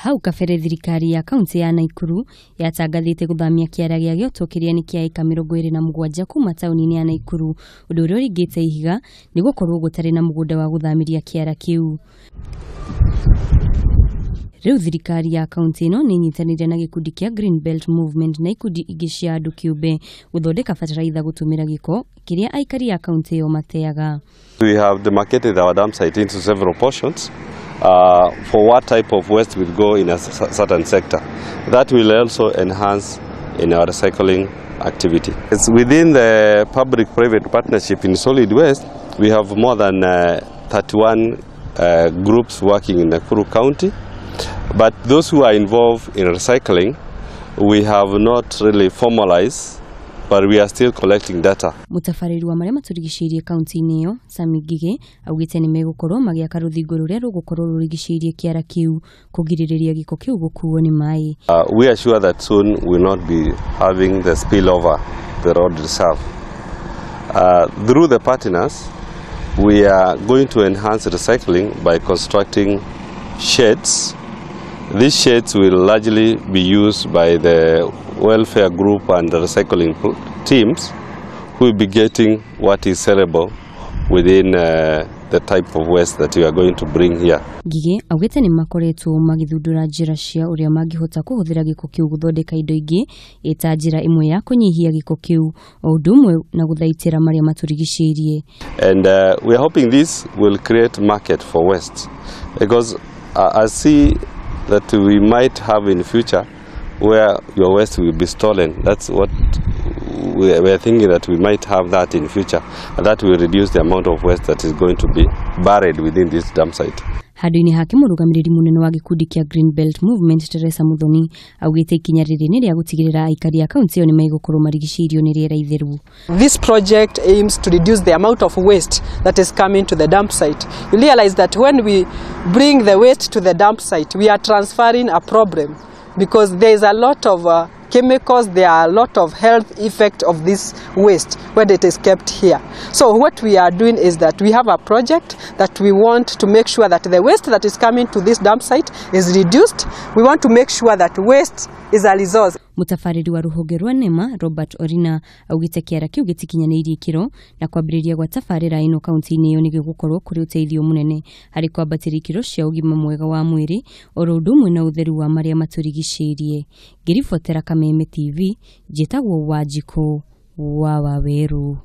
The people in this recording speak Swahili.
Hau kabere thirikari ya kaunti ya Nakuru yatangathite guthamia kiara gĩa gĩotũkĩria nĩ kĩa eka 27 kuma taũni-inĩ ya Nakuru, ũndũ ũrĩa ũringĩte ihiga nĩ gũkorwo gũtarĩ na mũgũnda wa guthamiria kiara kĩu. Rĩu thirikari ya kaunti ĩno nĩ inyitanire na gikundi kia Green Belt Movement na ikundi ingĩ cia andũ kĩũmbe guthondeka bataraitha gutumira giko kĩrĩa aikari ya kaunti ĩyo mateaga. We have demarcated our dump site into several portions for what type of waste will go in a certain sector. That will also enhance in our recycling activity. It's within the public-private partnership in solid waste. We have more than 31 groups working in Nakuru County. But those who are involved in recycling, we have not really formalized, but we are still collecting data. Mutafariri wa maria maturigicĩirie kaunti-inĩ ĩyo, Samigige, augĩte nĩ megũkorwo magĩaka rũthingo rũrĩa rũgũkorwo rũrigicĩirie kĩara kĩu kũgirĩrĩria gĩko kĩu gũkuo nĩ maĩ. We are sure that soon we will not be having the spillover the road reserve. Through the partners, we are going to enhance recycling by constructing sheds. These sheds will largely be used by the welfare group and the recycling teams who will be getting what is sellable within the type of waste that we are going to bring here. Gige augĩte nĩ makoretwo magĩthundũra njĩra cia ũrĩa mangĩhota kũhũthĩra gĩko kĩu gũthondeka indo ingĩ ĩta njĩra ĩmwe ya kũnyihia gĩko kĩu o ũndũ ũmwe na gũthaitĩra marĩa maturigicĩirie. And we are hoping this will create market for waste, because I see that we might have in the future where your waste will be stolen. That's what we are thinking, that we might have that in the future, and that will reduce the amount of waste that is going to be buried within this dump site. Handũ-inĩ hake mũrũgamĩrĩri mũnene wa gĩkundi kia Green Belt Movement Teresa Muthoni augĩte ikinya rĩrĩ nĩ rĩa gũtigĩrĩra aikari a kaunti ĩyo nĩ megũkorwo marigicĩirio nĩ rĩera itheru. This project aims to reduce the amount of waste that is coming to the dump site. You realize that when we bring the waste to the dump site, we are transferring a problem, because there is a lot of chemicals, there are a lot of health effect of this waste when it is kept here. So what we are doing is that we have a project that we want to make sure that the waste that is coming to this dump site is reduced. We want to make sure that waste is a resource. Mutafariri wa rũhonge rwa NEMA Robert Orina augĩte kĩara kĩu gĩtikinyanĩirie ikĩro na kwambĩrĩria gwa tabarĩra ĩno kaunti-inĩ ĩyo nĩ gĩgũkorwo kũrĩ ũteithio mũnene harĩ kwambatĩria ikĩro cia ũgima mwega wa mwĩrĩ o ũndũ ũmwe na ũtheru wa marĩa maturigicĩirie. Ngĩribotera Kameme TV, njĩtagwo Wanjiku wa Waweru.